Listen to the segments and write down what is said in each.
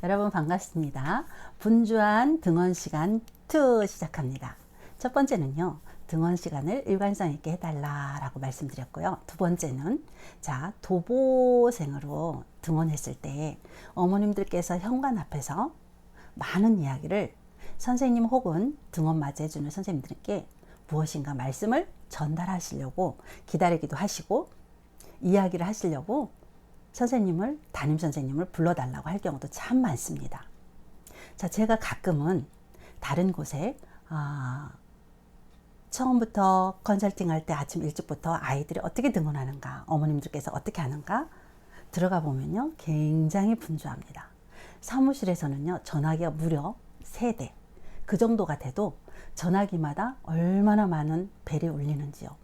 여러분 반갑습니다. 분주한 등원 시간 2 시작합니다. 첫 번째는요, 등원 시간을 일관성 있게 해달라라고 말씀드렸고요. 두 번째는 도보생으로 등원했을 때 어머님들께서 현관 앞에서 많은 이야기를 선생님 혹은 등원 맞이해주는 선생님들께 무엇인가 말씀을 전달하시려고 기다리기도 하시고 이야기를 하시려고 담임 선생님을 불러달라고 할 경우도 참 많습니다. 제가 가끔은 다른 곳에 처음부터 컨설팅 할 때 아침 일찍부터 아이들이 어떻게 등원하는가, 어머님들께서 어떻게 하는가 들어가 보면요, 굉장히 분주합니다. 사무실에서는요, 전화기가 무려 3대, 그 정도가 돼도 전화기마다 얼마나 많은 벨이 울리는지요.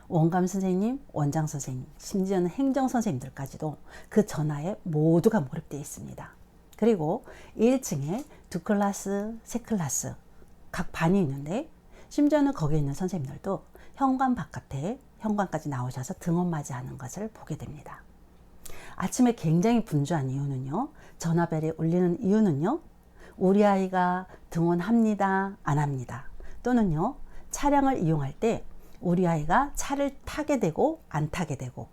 원감 선생님, 원장 선생님, 심지어는 행정 선생님들까지도 그 전화에 모두가 몰입되어 있습니다. 그리고 1층에 2클래스, 3클래스 각 반이 있는데 심지어는 거기에 있는 선생님들도 현관 바깥에 현관까지 나오셔서 등원 맞이하는 것을 보게 됩니다. 아침에 굉장히 분주한 이유는요, 전화벨이 울리는 이유는요, 우리 아이가 등원합니다, 안 합니다, 또는요, 차량을 이용할 때 우리 아이가 차를 타게 되고 안 타게 되고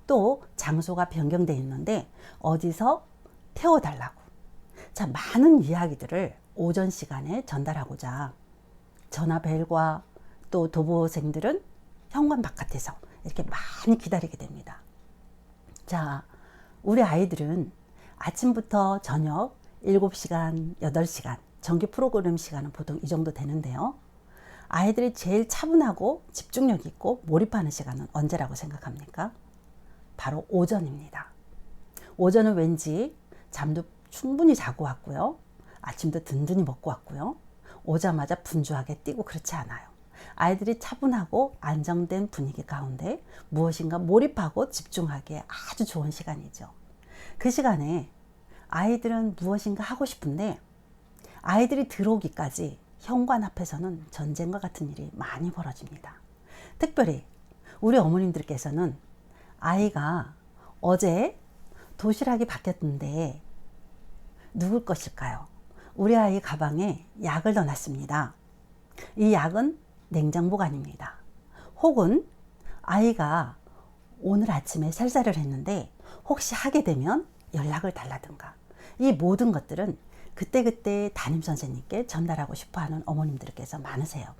또 장소가 변경되어 있는데 어디서 태워달라고, 많은 이야기들을 오전 시간에 전달하고자 전화벨과 또 도보생들은 현관 바깥에서 이렇게 많이 기다리게 됩니다. 우리 아이들은 아침부터 저녁 7시간, 8시간 정규 프로그램 시간은 보통 이 정도 되는데요, 아이들이 제일 차분하고 집중력 있고 몰입하는 시간은 언제라고 생각합니까? 바로 오전입니다. 오전은 왠지 잠도 충분히 자고 왔고요, 아침도 든든히 먹고 왔고요, 오자마자 분주하게 뛰고 그렇지 않아요. 아이들이 차분하고 안정된 분위기 가운데 무엇인가 몰입하고 집중하기에 아주 좋은 시간이죠. 그 시간에 아이들은 무엇인가 하고 싶은데 아이들이 들어오기까지 현관 앞에서는 전쟁과 같은 일이 많이 벌어집니다. 특별히 우리 어머님들께서는 아이가 어제 도시락이 바뀌었는데 누굴 것일까요? 우리 아이 가방에 약을 넣어놨습니다. 이 약은 냉장 보관입니다. 혹은 아이가 오늘 아침에 설사를 했는데 혹시 하게 되면 연락을 달라든가, 이 모든 것들은 그때그때 담임선생님께 전달하고 싶어하는 어머님들께서 많으세요.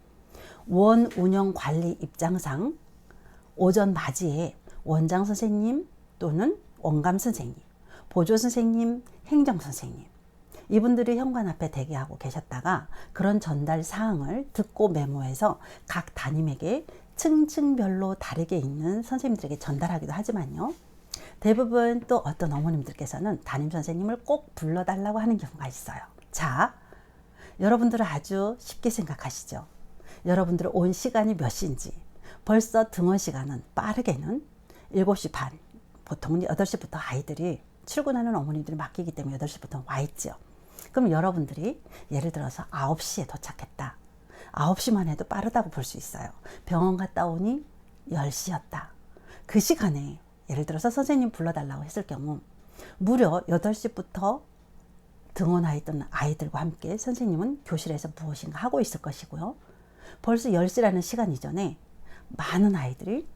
원 운영 관리 입장상 오전 맞이에 원장 선생님 또는 원감 선생님, 보조 선생님, 행정 선생님, 이분들이 현관 앞에 대기하고 계셨다가 그런 전달 사항을 듣고 메모해서 각 담임에게 층층별로 다르게 있는 선생님들에게 전달하기도 하지만요, 대부분 또 어떤 어머님들께서는 담임 선생님을 꼭 불러달라고 하는 경우가 있어요. 여러분들은 아주 쉽게 생각하시죠. 여러분들은 온 시간이 몇 시인지, 벌써 등원 시간은 빠르게는 7시 반, 보통은 8시부터 아이들이 출근하는 어머님들이 맡기기 때문에 8시부터 와 있죠. 그럼 여러분들이 예를 들어서 9시에 도착했다. 9시만 해도 빠르다고 볼 수 있어요. 병원 갔다 오니 10시였다. 그 시간에 예를 들어서 선생님 불러달라고 했을 경우 무려 8시부터 등원해 있던 아이들과 함께 선생님은 교실에서 무엇인가 하고 있을 것이고요, 벌써 10시라는 시간 이전에 많은 아이들이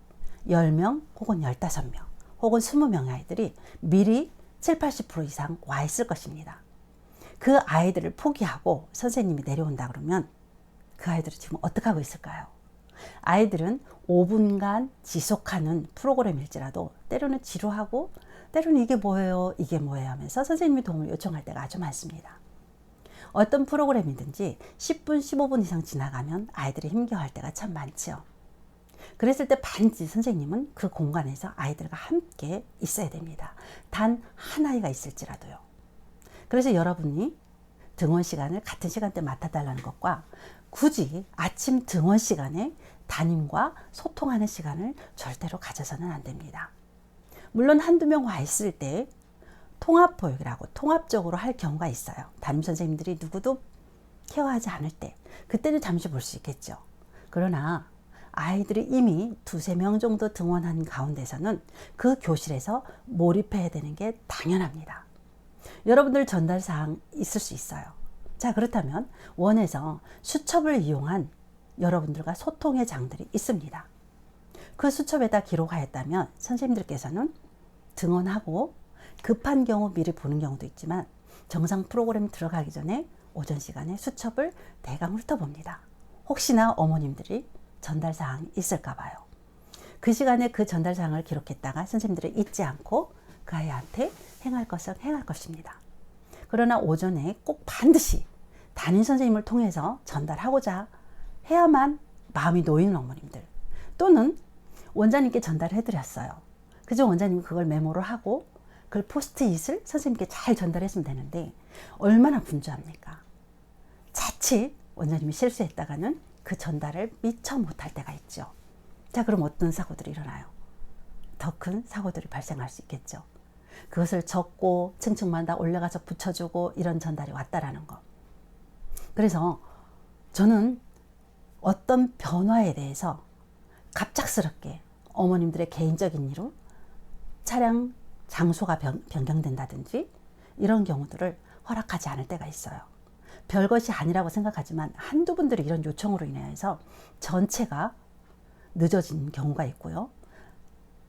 10명 혹은 15명 혹은 20명의 아이들이 미리 7, 80% 이상 와 있을 것입니다. 그 아이들을 포기하고 선생님이 내려온다 그러면 그 아이들은 지금 어떻게 하고 있을까요? 아이들은 5분간 지속하는 프로그램일지라도 때로는 지루하고 때로는 이게 뭐예요 하면서 선생님의 도움을 요청할 때가 아주 많습니다. 어떤 프로그램이든지 10분, 15분 이상 지나가면 아이들이 힘겨워할 때가 참 많죠. 그랬을 때 반드시 선생님은 그 공간에서 아이들과 함께 있어야 됩니다. 단 한 아이가 있을지라도요. 그래서 여러분이 등원 시간을 같은 시간대 맡아달라는 것과 굳이 아침 등원 시간에 담임과 소통하는 시간을 절대로 가져서는 안 됩니다. 물론 한두 명 와 있을 때 통합보육이라고 통합적으로 할 경우가 있어요. 담임 선생님들이 누구도 케어하지 않을 때, 그때는 잠시 볼 수 있겠죠. 그러나 아이들이 이미 2-3명 정도 등원한 가운데서는 그 교실에서 몰입해야 되는 게 당연합니다. 여러분들 전달 사항 있을 수 있어요. 자, 그렇다면 원에서 수첩을 이용한 여러분들과 소통의 장들이 있습니다. 그 수첩에다 기록하였다면 선생님들께서는 등원하고 급한 경우 미리 보는 경우도 있지만 정상 프로그램 들어가기 전에 오전 시간에 수첩을 대강 훑어봅니다. 혹시나 어머님들이 전달 사항이 있을까 봐요. 그 시간에 그 전달 사항을 기록했다가 선생님들이 잊지 않고 그 아이한테 행할 것은 행할 것입니다. 그러나 오전에 꼭 반드시 담임 선생님을 통해서 전달하고자 해야만 마음이 놓이는 어머님들, 또는 원장님께 전달해 드렸어요. 그죠? 원장님이 그걸 메모를 하고 그걸 포스트잇을 선생님께 잘 전달했으면 되는데 얼마나 분주합니까? 자칫 원장님이 실수했다가는 그 전달을 미처 못할 때가 있죠. 자, 그럼 어떤 사고들이 일어나요? 더 큰 사고들이 발생할 수 있겠죠. 그것을 적고 층층마다 올라가서 붙여주고 이런 전달이 왔다라는 거. 그래서 저는 어떤 변화에 대해서 갑작스럽게 어머님들의 개인적인 이유, 차량 장소가 변경된다든지 이런 경우들을 허락하지 않을 때가 있어요. 별것이 아니라고 생각하지만 한두 분들이 이런 요청으로 인해서 전체가 늦어지는 경우가 있고요.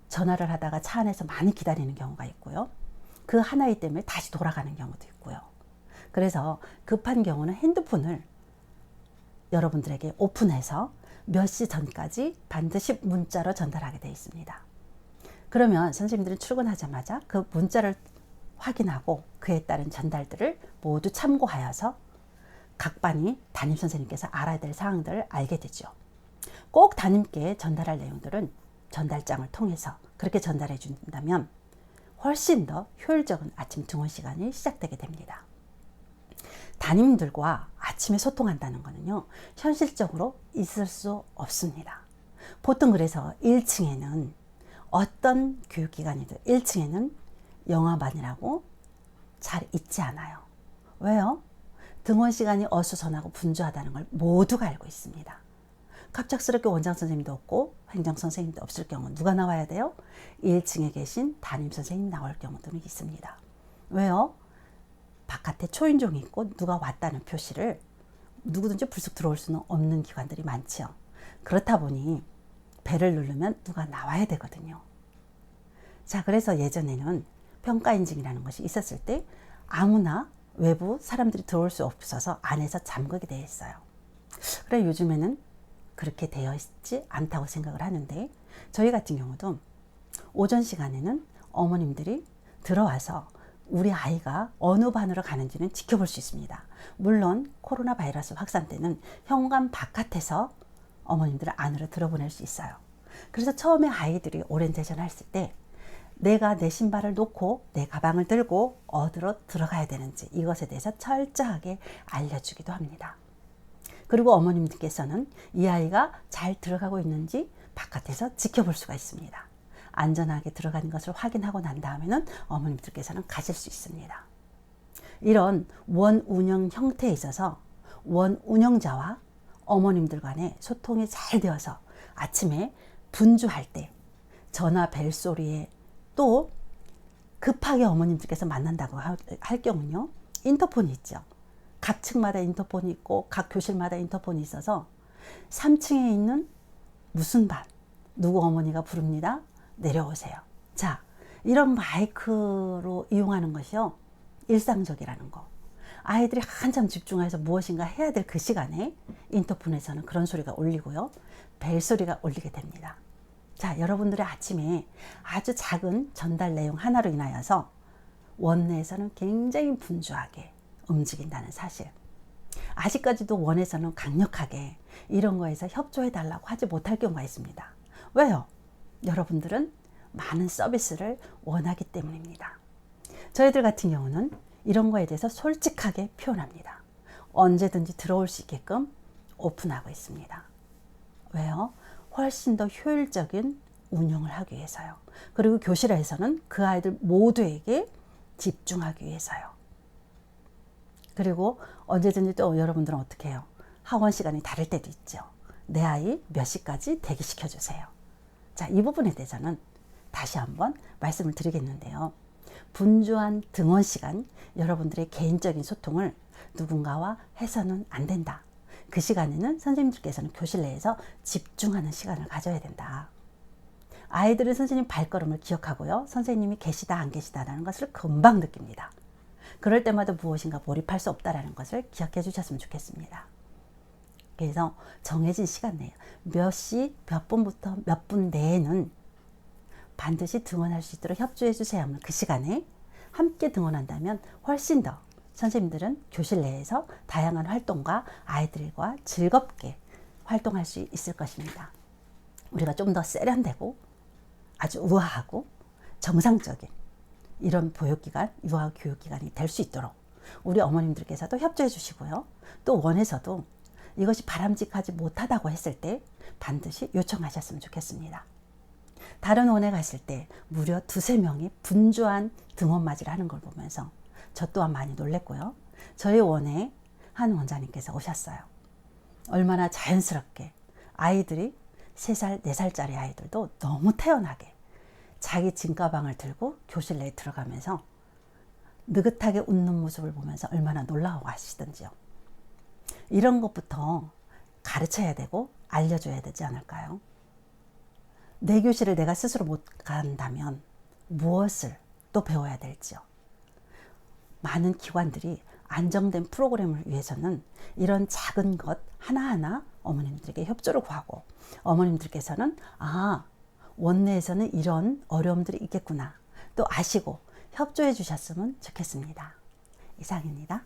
전화를 하다가 차 안에서 많이 기다리는 경우가 있고요. 그 하나이 때문에 다시 돌아가는 경우도 있고요. 그래서 급한 경우는 핸드폰을 여러분들에게 오픈해서 몇 시 전까지 반드시 문자로 전달하게 되어 있습니다. 그러면 선생님들은 출근하자마자 그 문자를 확인하고 그에 따른 전달들을 모두 참고하여서 각 반이 담임 선생님께서 알아야 될 사항들을 알게 되죠. 꼭 담임께 전달할 내용들은 전달장을 통해서 그렇게 전달해 준다면 훨씬 더 효율적인 아침 등원 시간이 시작되게 됩니다. 담임들과 아침에 소통한다는 것은요, 현실적으로 있을 수 없습니다. 보통 그래서 1층에는 어떤 교육기관이든 1층에는 영화반이라고 잘 있지 않아요. 왜요? 등원 시간이 어수선하고 분주하다는 걸 모두가 알고 있습니다. 갑작스럽게 원장 선생님도 없고 행정 선생님도 없을 경우 누가 나와야 돼요? 1층에 계신 담임 선생님 나올 경우도 있습니다. 왜요? 바깥에 초인종이 있고 누가 왔다는 표시를 누구든지 불쑥 들어올 수는 없는 기관들이 많죠. 그렇다 보니 벨을 누르면 누가 나와야 되거든요. 자, 그래서 예전에는 평가 인증이라는 것이 있었을 때 아무나 외부 사람들이 들어올 수 없어서 안에서 잠그게 되어 있어요. 그래 요즘에는 그렇게 되어 있지 않다고 생각을 하는데, 저희 같은 경우도 오전 시간에는 어머님들이 들어와서 우리 아이가 어느 반으로 가는지는 지켜볼 수 있습니다. 물론 코로나 바이러스 확산 때는 현관 바깥에서 어머님들을 안으로 들어보낼 수 있어요. 그래서 처음에 아이들이 오리엔테이션 했을 때 내가 내 신발을 놓고 내 가방을 들고 어디로 들어가야 되는지 이것에 대해서 철저하게 알려주기도 합니다. 그리고 어머님들께서는 이 아이가 잘 들어가고 있는지 바깥에서 지켜볼 수가 있습니다. 안전하게 들어가는 것을 확인하고 난 다음에는 어머님들께서는 가실 수 있습니다. 이런 원 운영 형태에 있어서 원 운영자와 어머님들 간의 소통이 잘 되어서 아침에 분주할 때 전화 벨 소리에 또 급하게 어머님들께서 만난다고 할 경우는요, 인터폰이 있죠. 각 층마다 인터폰이 있고 각 교실마다 인터폰이 있어서 3층에 있는 무슨 반 누구 어머니가 부릅니다. 내려오세요. 자, 이런 마이크로 이용하는 것이요, 일상적이라는 거. 아이들이 한참 집중해서 무엇인가 해야 될 그 시간에 인터폰에서는 그런 소리가 울리고요, 벨 소리가 울리게 됩니다. 자, 여러분들의 아침에 아주 작은 전달 내용 하나로 인하여서 원내에서는 굉장히 분주하게 움직인다는 사실. 아직까지도 원에서는 강력하게 이런 거에서 협조해 달라고 하지 못할 경우가 있습니다. 왜요? 여러분들은 많은 서비스를 원하기 때문입니다. 저희들 같은 경우는 이런 거에 대해서 솔직하게 표현합니다. 언제든지 들어올 수 있게끔 오픈하고 있습니다. 왜요? 훨씬 더 효율적인 운영을 하기 위해서요. 그리고 교실에서는 그 아이들 모두에게 집중하기 위해서요. 그리고 언제든지 또 여러분들은 어떻게 해요? 학원 시간이 다를 때도 있죠. 내 아이 몇 시까지 대기시켜 주세요. 자, 이 부분에 대해서는 다시 한번 말씀을 드리겠는데요. 분주한 등원 시간, 여러분들의 개인적인 소통을 누군가와 해서는 안 된다. 그 시간에는 선생님들께서는 교실 내에서 집중하는 시간을 가져야 된다. 아이들은 선생님 발걸음을 기억하고요. 선생님이 계시다 안 계시다라는 것을 금방 느낍니다. 그럴 때마다 무엇인가 몰입할 수 없다라는 것을 기억해 주셨으면 좋겠습니다. 그래서 정해진 시간 내에 몇 시, 몇 분부터 몇 분 내에는 반드시 등원할 수 있도록 협조해 주셔야 하면 그 시간에 함께 등원한다면 훨씬 더 선생님들은 교실 내에서 다양한 활동과 아이들과 즐겁게 활동할 수 있을 것입니다. 우리가 좀 더 세련되고 아주 우아하고 정상적인 이런 보육기관, 유아 교육기관이 될 수 있도록 우리 어머님들께서도 협조해 주시고요. 또 원에서도 이것이 바람직하지 못하다고 했을 때 반드시 요청하셨으면 좋겠습니다. 다른 원에 갔을 때 무려 두세 명이 분주한 등원맞이를 하는 걸 보면서 저 또한 많이 놀랬고요. 저희 원에 한 원장님께서 오셨어요. 얼마나 자연스럽게 아이들이 3살, 4살짜리 아이들도 너무 태연하게 자기 짐가방을 들고 교실 내에 들어가면서 느긋하게 웃는 모습을 보면서 얼마나 놀라워 하시던지요. 이런 것부터 가르쳐야 되고 알려줘야 되지 않을까요? 내 교실을 내가 스스로 못 간다면 무엇을 또 배워야 될지요. 많은 기관들이 안정된 프로그램을 위해서는 이런 작은 것 하나하나 어머님들에게 협조를 구하고 어머님들께서는 원내에서는 이런 어려움들이 있겠구나 또 아시고 협조해 주셨으면 좋겠습니다. 이상입니다.